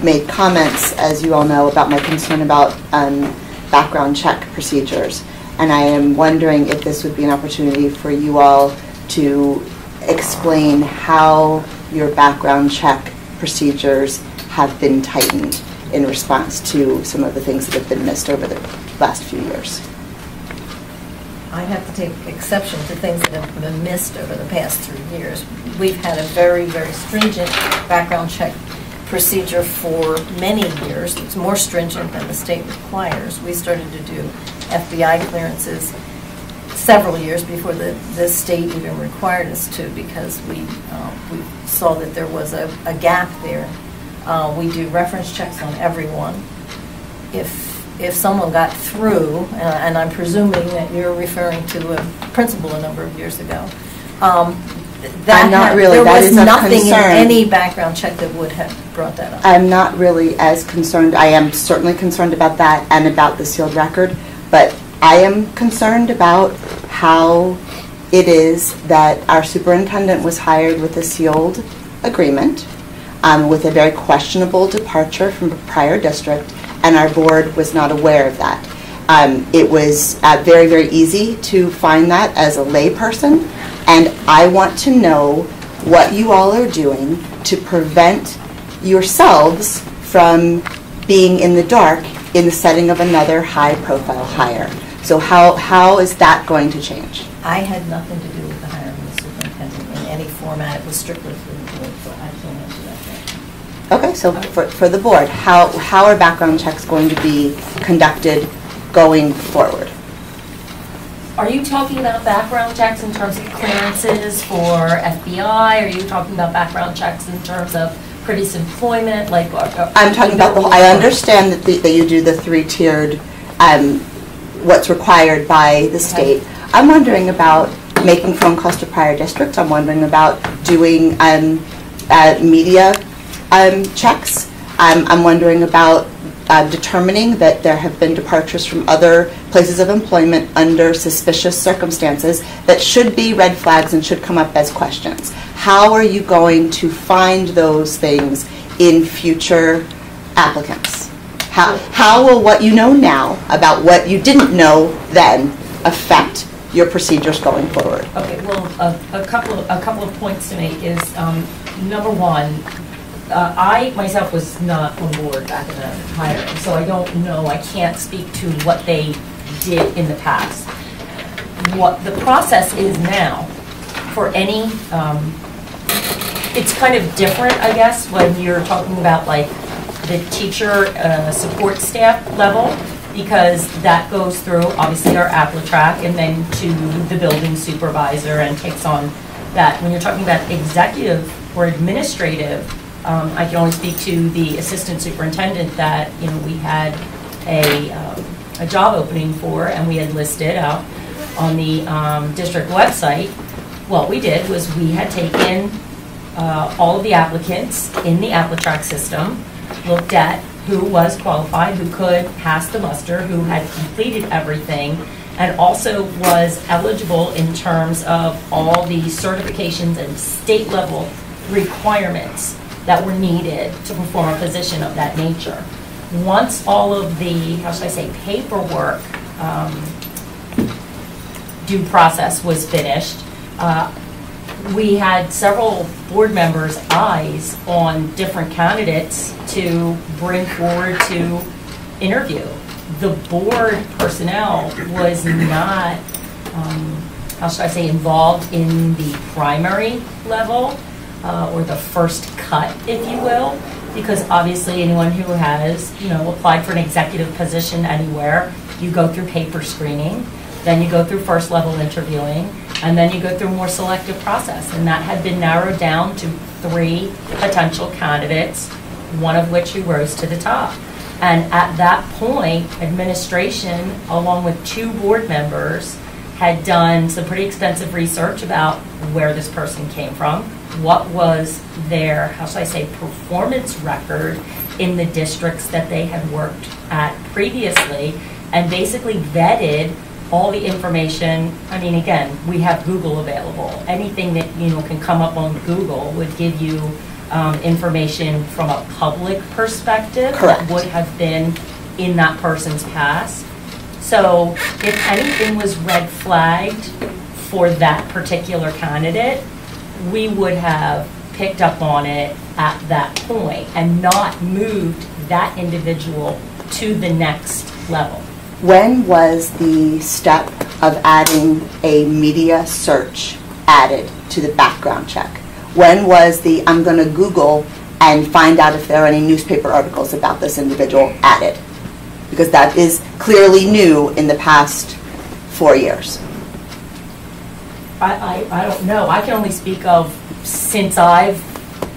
made comments, as you all know, about my concern about background check procedures. And I am wondering if this would be an opportunity for you all to explain how your background check procedures have been tightened in response to some of the things that have been missed over the last few years. I have to take exception to things that have been missed over the past 3 years. We've had a very, very stringent background check procedure for many years. It's more stringent than the state requires. We started to do FBI clearances several years before the state even required us to, because we saw that there was a gap there. We do reference checks on everyone. If someone got through, and I'm presuming that you're referring to a principal a number of years ago, there was nothing in any background check that would have brought that up. I'm not really as concerned. I am certainly concerned about that and about the sealed record, but I am concerned about how it is that our superintendent was hired with a sealed agreement with a very questionable departure from a prior district, and our board was not aware of that. It was very, very easy to find that as a layperson, and I want to know what you all are doing to prevent yourselves from being in the dark in the setting of another high-profile hire. So how is that going to change? I had nothing to do with the hiring of the superintendent in any format. It was strictly for the board, so I can't answer that question. Okay, so for the board, how are background checks going to be conducted going forward? Are you talking about background checks in terms of clearances for FBI? Are you talking about background checks in terms of previous employment? Like, I'm talking about the whole. I understand that you do the three-tiered, what's required by the state. I'm wondering about making phone calls to prior districts. I'm wondering about doing media checks. I'm wondering about determining that there have been departures from other places of employment under suspicious circumstances that should be red flags and should come up as questions. How are you going to find those things in future applicants? How will what you know now about what you didn't know then affect your procedures going forward? Okay, well, a couple of points to make is, number one, I myself was not on board back in the hiring, so I don't know, I can't speak to what they did in the past. What the process is now for any, it's kind of different, I guess, when you're talking about like the teacher support staff level, because that goes through obviously our AppleTrack and then to the building supervisor and takes on that. When you're talking about executive or administrative, I can only speak to the assistant superintendent that we had a job opening for, and we had listed out on the district website. What we did was we had taken all of the applicants in the AppleTrack system, looked at who was qualified, who could pass the muster, who had completed everything, and also was eligible in terms of all the certifications and state level requirements that were needed to perform a position of that nature. Once all of the, how should I say, paperwork due process was finished, we had several board members' eyes on different candidates to bring forward to interview. The board personnel was not, how should I say, involved in the primary level or the first cut, if you will, because obviously anyone who has, applied for an executive position anywhere, you go through paper screening, then you go through first level interviewing, and then you go through a more selective process. And that had been narrowed down to 3 potential candidates, one of which who rose to the top. And at that point, administration, along with 2 board members, had done some pretty extensive research about where this person came from, what was their, how should I say, performance record in the districts that they had worked at previously, and basically vetted all the information. I mean, again, we have Google available. Anything that can come up on Google would give you information from a public perspective. Correct. That would have been in that person's past. So if anything was red flagged for that particular candidate, we would have picked up on it at that point and not moved that individual to the next level. When was the step of adding a media search added to the background check? When was the I'm going to Google and find out if there are any newspaper articles about this individual added? Because that is clearly new in the past 4 years. I don't know. I can only speak of since I've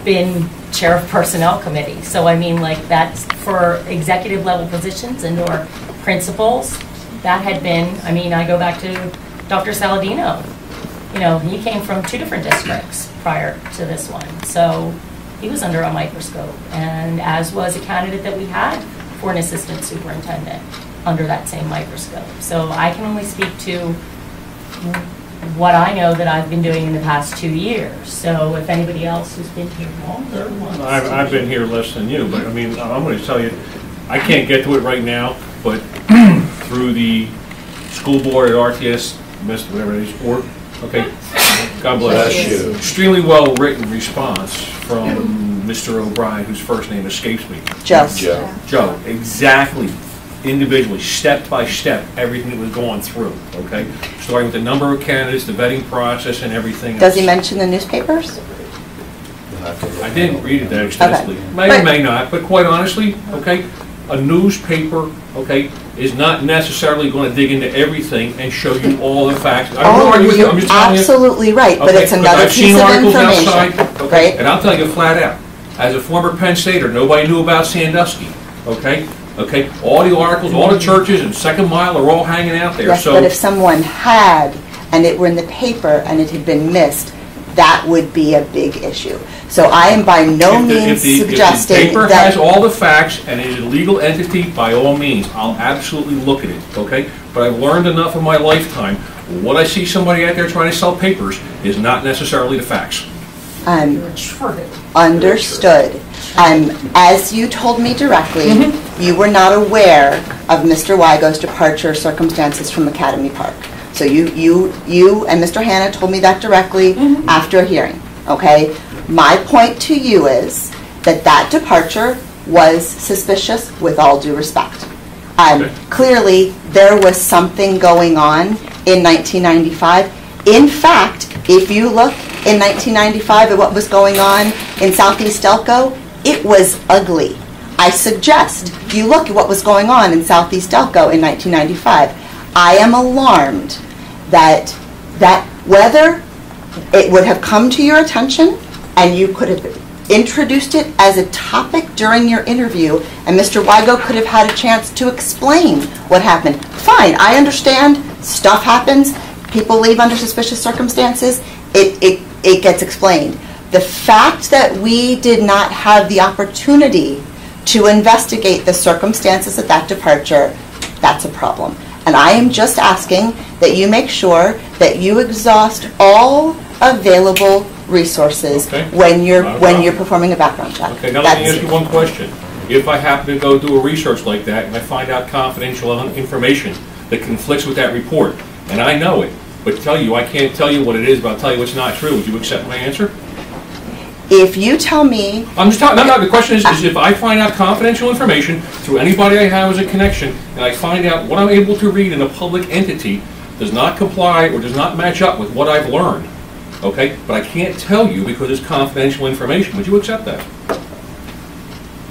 been chair of personnel committee. So I mean, like, that's for executive level positions and or principals. That had been, I mean, I go back to Dr. Saladino. You know, he came from 2 different districts prior to this one. So he was under a microscope, and as was a candidate that we had for an assistant superintendent under that same microscope. So I can only speak to what I know that I've been doing in the past 2 years. So if anybody else who's been here longer wants to. I've been here less than you, but I mean, I'm going to tell you, I can't get to it right now, but through the school board at RTMSD, whatever it is, board, okay, God bless you. Extremely well written response from Mr. O'Brien, whose first name escapes me. Joe, exactly. Individually, step by step, everything that was going through, okay? Starting with the number of candidates, the vetting process, and everything else. Does he mention the newspapers? I didn't read it that extensively. Okay. May or may not, but quite honestly, okay, a newspaper, okay, is not necessarily going to dig into everything and show you all the facts. You're absolutely right, but it's another piece of information, okay, right? And I'll tell you flat out, as a former Penn Stater, nobody knew about Sandusky, okay? Okay, all the articles, all the churches and Second Mile are all hanging out there. Yes, so, but if someone had, and it were in the paper and it had been missed, that would be a big issue. So I am by no means suggesting if the paper that has all the facts and is a legal entity, by all means, I'll absolutely look at it, okay? But I've learned enough in my lifetime, what I see somebody out there trying to sell papers is not necessarily the facts. Understood. As you told me directly, you were not aware of Mr. WIgo's departure circumstances from Academy Park. So you and Mr. Hanna told me that directly after a hearing, okay? My point to you is that that departure was suspicious with all due respect. Clearly, there was something going on in 1995. In fact, if you look in 1995 at what was going on in Southeast Delco, it was ugly. I suggest you look at what was going on in Southeast Delco in 1995. I am alarmed that whether it would have come to your attention and you could have introduced it as a topic during your interview and Mr. WIgo could have had a chance to explain what happened. Fine, I understand, stuff happens, people leave under suspicious circumstances, it gets explained. The fact that we did not have the opportunity to investigate the circumstances of that departure, that's a problem. And I am just asking that you make sure that you exhaust all available resources when you're performing a background check. Okay, now let me ask you one question. If I happen to go do a research like that and I find out confidential information that conflicts with that report, and I know it, but I can't tell you what it is, but I'll tell you what's not true, would you accept my answer? If you tell me... I'm just talking, no, the question is if I find out confidential information through anybody I have as a connection, and I find out what I'm able to read in a public entity does not comply or does not match up with what I've learned, okay, but I can't tell you because it's confidential information, would you accept that?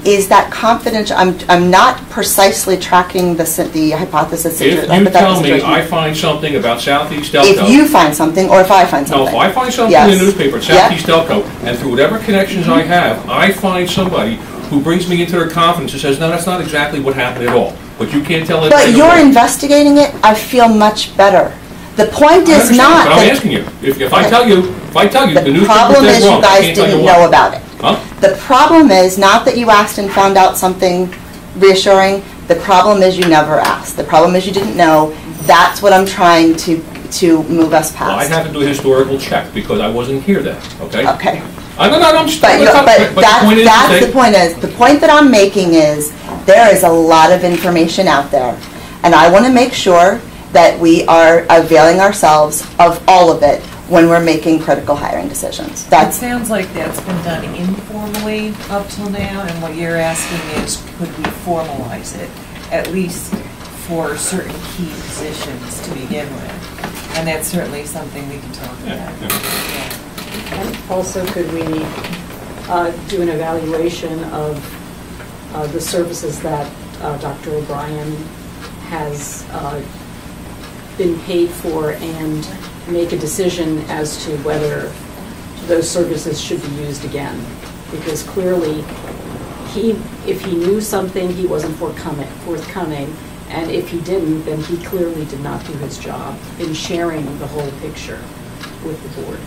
Is that confidential? I'm not precisely tracking the hypothesis. If you tell me I find something about Southeast Delco. If you find something, or if I find something. No, if I find something in the newspaper at Southeast Delco, and through whatever connections I have, I find somebody who brings me into their confidence and says, no, that's not exactly what happened at all. But you can't tell it. But you're investigating it, I feel much better. The point is not that... I'm asking you. If I tell you, the newspaper problem is wrong, you guys didn't know about it. Huh? The problem is not that you asked and found out something reassuring. The problem is you never asked. The problem is you didn't know. That's what I'm trying to move us past. Well, I'd have to do a historical check because I wasn't here then, okay? Okay. I'm But the point that I'm making is there is a lot of information out there, and I want to make sure that we are availing ourselves of all of it when we're making critical hiring decisions. It sounds like that's been done informally up till now, and what you're asking is, could we formalize it, at least for certain key positions to begin with? And that's certainly something we can talk about. Yeah. And also, could we do an evaluation of the services that Dr. O'Brien has been paid for, and make a decision as to whether those services should be used again? Because clearly, if he knew something, he wasn't forthcoming, and if he didn't, then he clearly did not do his job in sharing the whole picture with the board.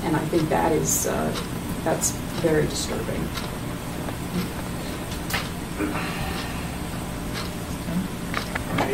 And I think that is that's very disturbing.